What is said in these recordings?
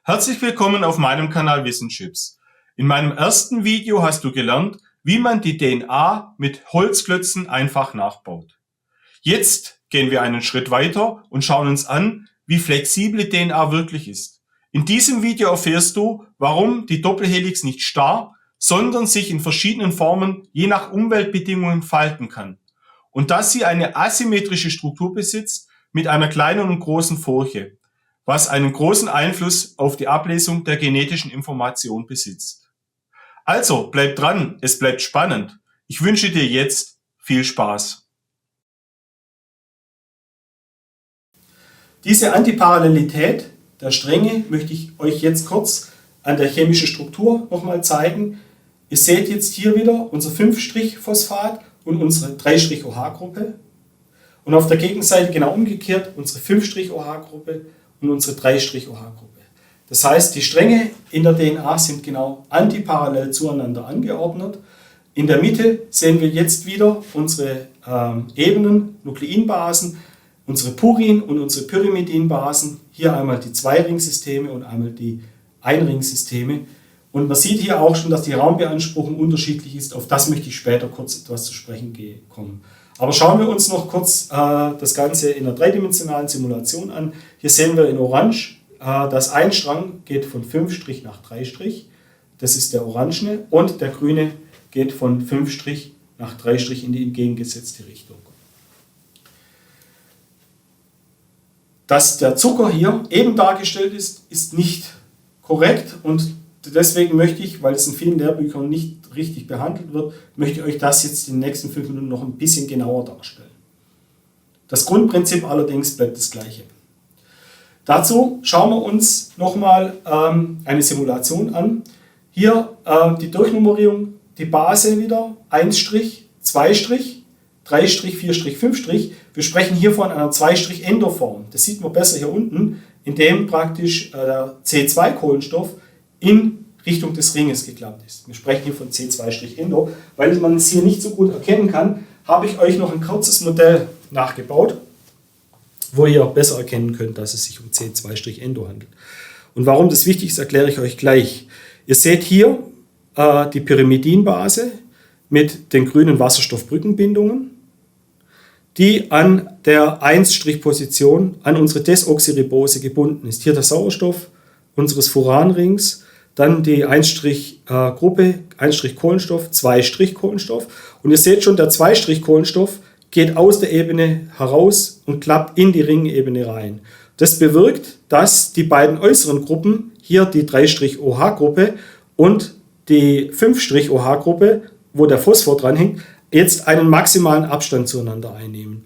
Herzlich willkommen auf meinem Kanal Wissenschips. In meinem ersten Video hast du gelernt, wie man die DNA mit Holzklötzen einfach nachbaut. Jetzt gehen wir einen Schritt weiter und schauen uns an, wie flexibel DNA wirklich ist. In diesem Video erfährst du, warum die Doppelhelix nicht starr, sondern sich in verschiedenen Formen je nach Umweltbedingungen falten kann. Und dass sie eine asymmetrische Struktur besitzt mit einer kleinen und großen Furche, was einen großen Einfluss auf die Ablesung der genetischen Information besitzt. Also, bleib dran, es bleibt spannend. Ich wünsche dir jetzt viel Spaß. Diese Antiparallelität der Stränge möchte ich euch jetzt kurz an der chemischen Struktur nochmal zeigen. Ihr seht jetzt hier wieder unser 5-Phosphat und unsere 3-OH-Gruppe. Und auf der Gegenseite genau umgekehrt unsere 5-OH-Gruppe und unsere 3-OH-Gruppe. Das heißt, die Stränge in der DNA sind genau antiparallel zueinander angeordnet. In der Mitte sehen wir jetzt wieder unsere Ebenen, Nukleinbasen, unsere Purin- und unsere Pyrimidinbasen. Hier einmal die Zweiringsysteme und einmal die Einringsysteme. Und man sieht hier auch schon, dass die Raumbeanspruchung unterschiedlich ist. Auf das möchte ich später kurz etwas zu sprechen kommen. Aber schauen wir uns noch kurz das Ganze in einer dreidimensionalen Simulation an. Hier sehen wir in Orange, dass ein Strang geht von 5' nach 3'. Das ist der orangene. Und der grüne geht von 5' nach 3' in die entgegengesetzte Richtung. Dass der Zucker hier eben dargestellt ist, ist nicht korrekt. Und deswegen möchte ich, weil es in vielen Lehrbüchern nicht richtig behandelt wird, möchte ich euch das jetzt in den nächsten 5 Minuten noch ein bisschen genauer darstellen. Das Grundprinzip allerdings bleibt das gleiche. Dazu schauen wir uns nochmal eine Simulation an. Hier die Durchnummerierung, die Base wieder, 1', 2', 3', 4', 5'. Wir sprechen hier von einer 2'-Endoform. Das sieht man besser hier unten, indem praktisch der C2-Kohlenstoff in Richtung des Ringes geklappt ist. Wir sprechen hier von C2'-Endo. Weil man es hier nicht so gut erkennen kann, habe ich euch noch ein kurzes Modell nachgebaut, wo ihr besser erkennen könnt, dass es sich um C2'-Endo handelt. Und warum das wichtig ist, erkläre ich euch gleich. Ihr seht hier die Pyrimidinbase mit den grünen Wasserstoffbrückenbindungen, die an der 1'-Position an unsere Desoxyribose gebunden ist. Hier der Sauerstoff unseres Furanrings, dann die 1'-Gruppe, 1' Kohlenstoff, 2' Kohlenstoff. Und ihr seht schon, der 2' Kohlenstoff geht aus der Ebene heraus und klappt in die Ringebene rein. Das bewirkt, dass die beiden äußeren Gruppen, hier die 3'-OH-Gruppe und die 5'-OH-Gruppe, wo der Phosphor dranhängt, jetzt einen maximalen Abstand zueinander einnehmen.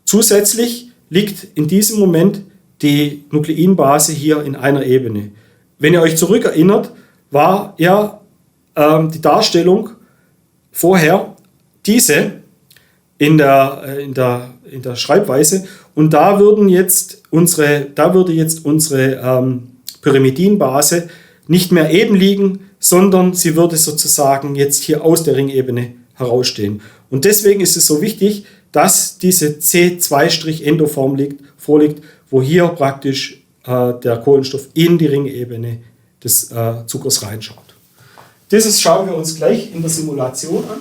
Zusätzlich liegt in diesem Moment die Nukleinbase hier in einer Ebene. Wenn ihr euch zurückerinnert, war ja die Darstellung vorher diese in der Schreibweise und da würde jetzt unsere Pyrimidinbase nicht mehr eben liegen, sondern sie würde sozusagen jetzt hier aus der Ringebene herausstehen. Und deswegen ist es so wichtig, dass diese C2'-Endoform vorliegt, wo hier praktisch der Kohlenstoff in die Ringebene des Zuckers reinschaut. Dieses schauen wir uns gleich in der Simulation an.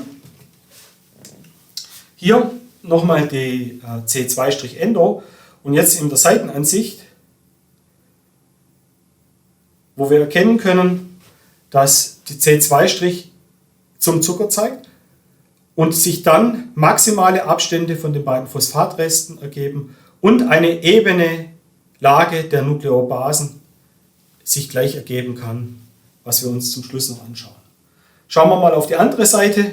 Hier nochmal die C2'-Endo und jetzt in der Seitenansicht, wo wir erkennen können, dass die C2' zum Zucker zeigt und sich dann maximale Abstände von den beiden Phosphatresten ergeben und eine ebene Lage der Nukleobasen sich gleich ergeben kann, was wir uns zum Schluss noch anschauen. Schauen wir mal auf die andere Seite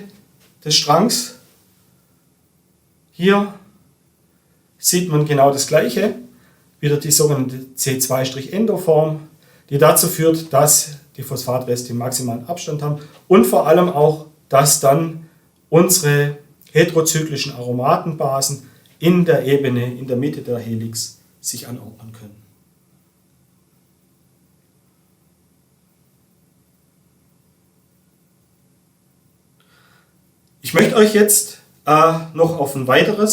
des Strangs. Hier sieht man genau das Gleiche, wieder die sogenannte C2'-Endoform, die dazu führt, dass die Phosphatreste maximalen Abstand haben und vor allem auch, dass dann unsere heterozyklischen Aromatenbasen in der Ebene, in der Mitte der Helix sich anordnen können. Ich möchte euch jetzt noch auf einen weiteren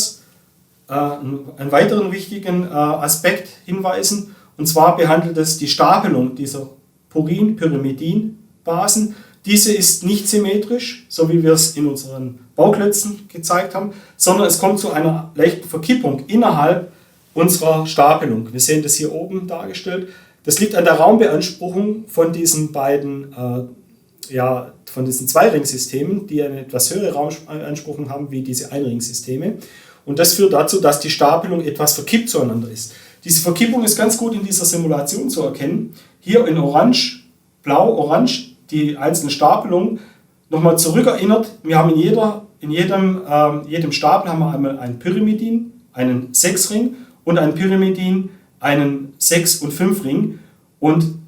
wichtigen Aspekt hinweisen. Und zwar behandelt es die Stapelung dieser Purin-Pyrimidin-Basen. Diese ist nicht symmetrisch, so wie wir es in unseren Bauklötzen gezeigt haben, sondern es kommt zu einer leichten Verkippung innerhalb unserer Stapelung. Wir sehen das hier oben dargestellt. Das liegt an der Raumbeanspruchung von diesen beiden, von diesen Zweiringssystemen, die eine etwas höhere Raumbeanspruchung haben wie diese Einringsysteme. Und das führt dazu, dass die Stapelung etwas verkippt zueinander ist. Diese Verkippung ist ganz gut in dieser Simulation zu erkennen. Hier in Orange, Blau, Orange die einzelnen Stapelungen. Nochmal zurückerinnert, wir haben in jedem Stapel haben wir einmal ein Pyrimidin, einen 6-Ring und ein Pyrimidin, einen 6- und 5-Ring. Und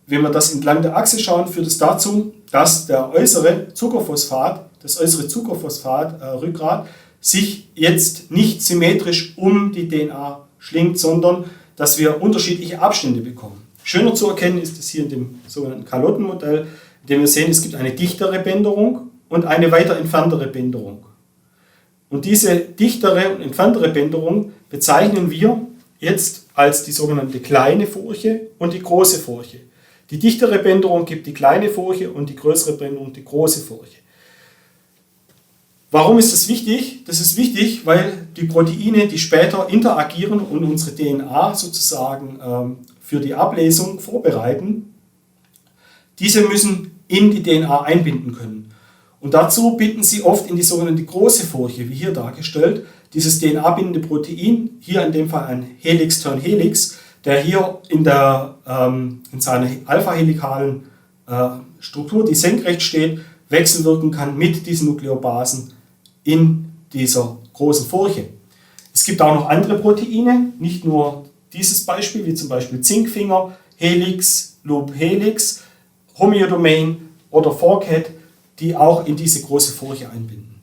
wenn wir das entlang der Achse schauen, führt es dazu, dass das äußere Zuckerphosphat-Rückgrat sich jetzt nicht symmetrisch um die DNA schlingt, sondern dass wir unterschiedliche Abstände bekommen. Schöner zu erkennen ist es hier in dem sogenannten Kalottenmodell, in dem wir sehen, es gibt eine dichtere Bänderung und eine weiter entferntere Bänderung. Und diese dichtere und entferntere Bänderung bezeichnen wir jetzt als die sogenannte kleine Furche und die große Furche. Die dichtere Bänderung gibt die kleine Furche und die größere Bänderung die große Furche. Warum ist das wichtig? Das ist wichtig, weil die Proteine, die später interagieren und unsere DNA sozusagen für die Ablesung vorbereiten, diese müssen in die DNA einbinden können. Und dazu binden sie oft in die sogenannte große Furche, wie hier dargestellt. Dieses DNA-bindende Protein, hier in dem Fall ein Helix-Turn-Helix, der hier in seiner alpha-helikalen Struktur, die senkrecht steht, wechselwirken kann mit diesen Nukleobasen in dieser großen Furche. Es gibt auch noch andere Proteine, nicht nur dieses Beispiel, wie zum Beispiel Zinkfinger, Helix, Loop Helix, Homeodomain oder Forkhead, die auch in diese große Furche einbinden.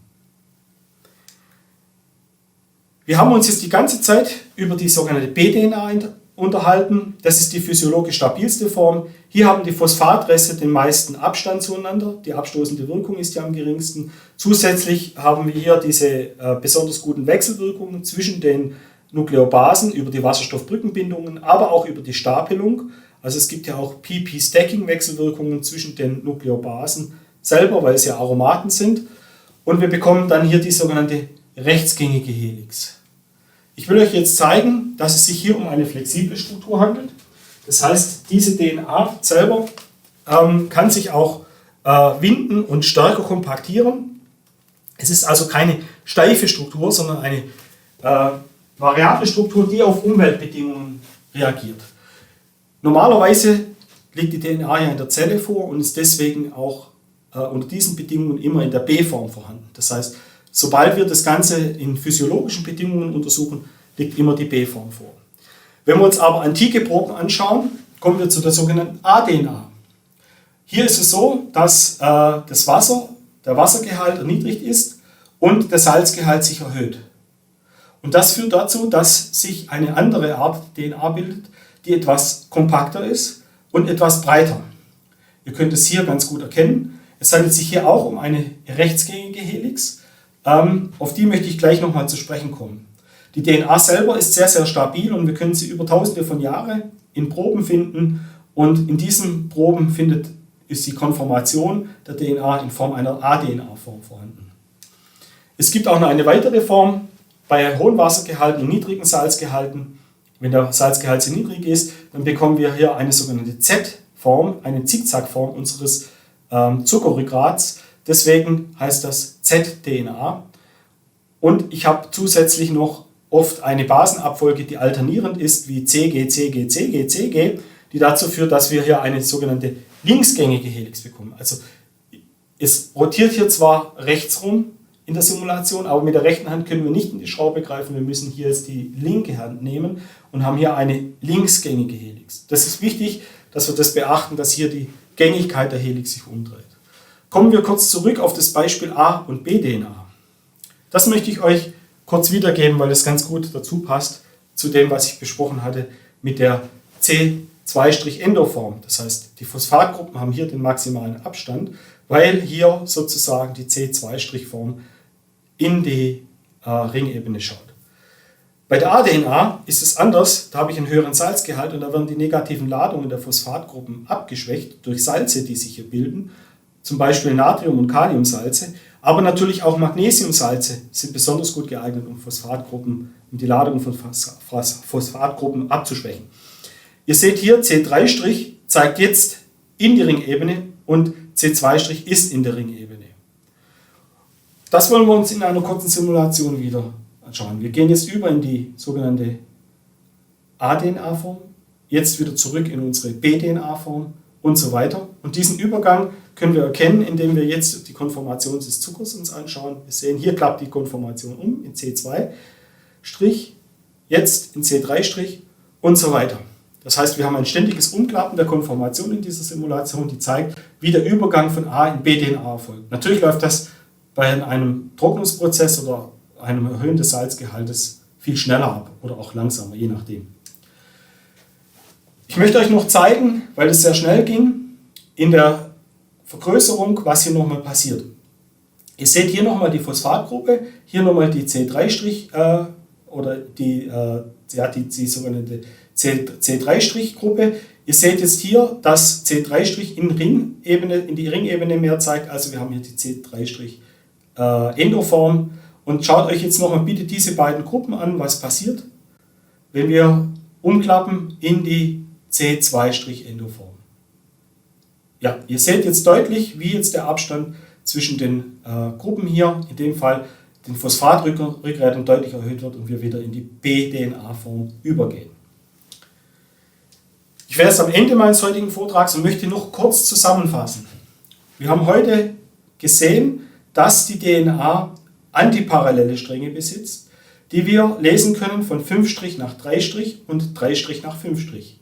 Wir haben uns jetzt die ganze Zeit über die sogenannte B-DNA unterhalten. Das ist die physiologisch stabilste Form. Hier haben die Phosphatreste den meisten Abstand zueinander. Die abstoßende Wirkung ist ja am geringsten. Zusätzlich haben wir hier diese besonders guten Wechselwirkungen zwischen den Nukleobasen über die Wasserstoffbrückenbindungen, aber auch über die Stapelung. Also es gibt ja auch PP-Stacking-Wechselwirkungen zwischen den Nukleobasen selber, weil es ja Aromaten sind. Und wir bekommen dann hier die sogenannte rechtsgängige Helix. Ich will euch jetzt zeigen, dass es sich hier um eine flexible Struktur handelt. Das heißt, diese DNA selber kann sich auch winden und stärker kompaktieren. Es ist also keine steife Struktur, sondern eine variable Struktur, die auf Umweltbedingungen reagiert. Normalerweise liegt die DNA ja in der Zelle vor und ist deswegen auch unter diesen Bedingungen immer in der B-Form vorhanden. Das heißt, sobald wir das Ganze in physiologischen Bedingungen untersuchen, liegt immer die B-Form vor. Wenn wir uns aber antike Proben anschauen, kommen wir zu der sogenannten A-DNA. Hier ist es so, dass der Wassergehalt erniedrigt ist und der Salzgehalt sich erhöht. Und das führt dazu, dass sich eine andere Art DNA bildet, die etwas kompakter ist und etwas breiter. Ihr könnt es hier ganz gut erkennen. Es handelt sich hier auch um eine rechtsgängige Helix. Auf die möchte ich gleich nochmal zu sprechen kommen. Die DNA selber ist sehr, sehr stabil und wir können sie über tausende von Jahren in Proben finden. Und in diesen Proben ist die Konformation der DNA in Form einer A-DNA-Form vorhanden. Es gibt auch noch eine weitere Form bei hohen Wassergehalten und niedrigen Salzgehalten. Wenn der Salzgehalt sehr niedrig ist, dann bekommen wir hier eine sogenannte Z-Form, eine Zickzackform unseres Zuckerrückgrats. Deswegen heißt das Z-DNA. Und ich habe zusätzlich noch oft eine Basenabfolge, die alternierend ist, wie CG, CG, CG, CG, die dazu führt, dass wir hier eine sogenannte linksgängige Helix bekommen. Also es rotiert hier zwar rechts rum in der Simulation, aber mit der rechten Hand können wir nicht in die Schraube greifen. Wir müssen hier jetzt die linke Hand nehmen und haben hier eine linksgängige Helix. Das ist wichtig, dass wir das beachten, dass hier die Gängigkeit der Helix sich umdreht. Kommen wir kurz zurück auf das Beispiel A- und B-DNA. Das möchte ich euch kurz wiedergeben, weil es ganz gut dazu passt zu dem, was ich besprochen hatte mit der C2'-Endoform. Das heißt, die Phosphatgruppen haben hier den maximalen Abstand, weil hier sozusagen die C2'-Form in die Ringebene schaut. Bei der aDNA ist es anders, da habe ich einen höheren Salzgehalt und da werden die negativen Ladungen der Phosphatgruppen abgeschwächt durch Salze, die sich hier bilden, zum Beispiel Natrium- und Kaliumsalze, aber natürlich auch Magnesiumsalze sind besonders gut geeignet, um die Ladung von Phosphatgruppen abzuschwächen. Ihr seht hier, C3' zeigt jetzt in die Ringebene und C2' ist in der Ringebene. Das wollen wir uns in einer kurzen Simulation wieder anschauen. Wir gehen jetzt über in die sogenannte aDNA-Form, jetzt wieder zurück in unsere bDNA-Form und so weiter. Und diesen Übergang können wir erkennen, indem wir jetzt die Konformation des Zuckers uns anschauen. Wir sehen, hier klappt die Konformation um in C2', jetzt in C3' und so weiter. Das heißt, wir haben ein ständiges Umklappen der Konformation in dieser Simulation, die zeigt, wie der Übergang von A in bDNA erfolgt. Natürlich läuft das bei einem Trocknungsprozess oder einem Erhöhen des Salzgehaltes viel schneller ab oder auch langsamer, je nachdem. Ich möchte euch noch zeigen, weil es sehr schnell ging, in der Vergrößerung, was hier nochmal passiert. Ihr seht hier nochmal die Phosphatgruppe, hier nochmal die C3' oder die sogenannte C3'-Gruppe. Ihr seht jetzt hier, dass C3' in die Ringebene mehr zeigt, also wir haben hier die C3' Endoform. Und schaut euch jetzt nochmal bitte diese beiden Gruppen an, was passiert, wenn wir umklappen in die C2' Endoform. Ja, ihr seht jetzt deutlich, wie jetzt der Abstand zwischen den Gruppen hier, in dem Fall den Phosphatrückgrätern, deutlich erhöht wird und wir wieder in die bDNA-Form übergehen. Ich wäre jetzt am Ende meines heutigen Vortrags und möchte noch kurz zusammenfassen. Wir haben heute gesehen, dass die DNA antiparallele Stränge besitzt, die wir lesen können von 5' nach 3' und 3' nach 5'.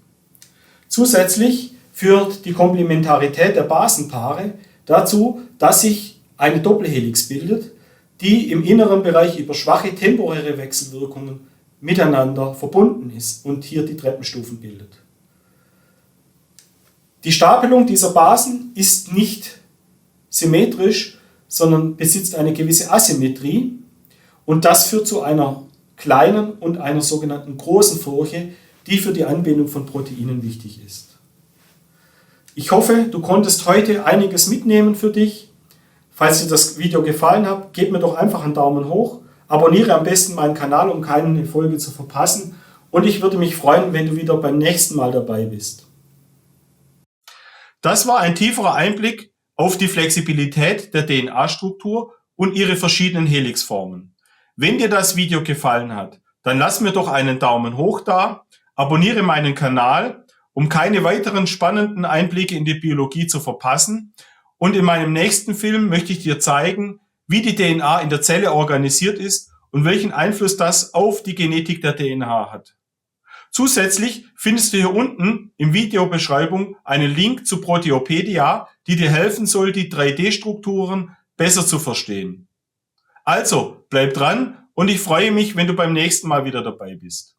Zusätzlich führt die Komplementarität der Basenpaare dazu, dass sich eine Doppelhelix bildet, die im inneren Bereich über schwache temporäre Wechselwirkungen miteinander verbunden ist und hier die Treppenstufen bildet. Die Stapelung dieser Basen ist nicht symmetrisch, sondern besitzt eine gewisse Asymmetrie und das führt zu einer kleinen und einer sogenannten großen Furche, die für die Anbindung von Proteinen wichtig ist. Ich hoffe, du konntest heute einiges mitnehmen für dich. Falls dir das Video gefallen hat, gib mir doch einfach einen Daumen hoch, abonniere am besten meinen Kanal, um keine Folge zu verpassen und ich würde mich freuen, wenn du wieder beim nächsten Mal dabei bist. Das war ein tieferer Einblick auf die Flexibilität der DNA-Struktur und ihre verschiedenen Helixformen. Wenn dir das Video gefallen hat, dann lass mir doch einen Daumen hoch da, abonniere meinen Kanal, um keine weiteren spannenden Einblicke in die Biologie zu verpassen. Und in meinem nächsten Film möchte ich dir zeigen, wie die DNA in der Zelle organisiert ist und welchen Einfluss das auf die Genetik der DNA hat. Zusätzlich findest du hier unten in Videobeschreibung einen Link zu Proteopedia, die dir helfen soll, die 3D-Strukturen besser zu verstehen. Also, bleib dran und ich freue mich, wenn du beim nächsten Mal wieder dabei bist.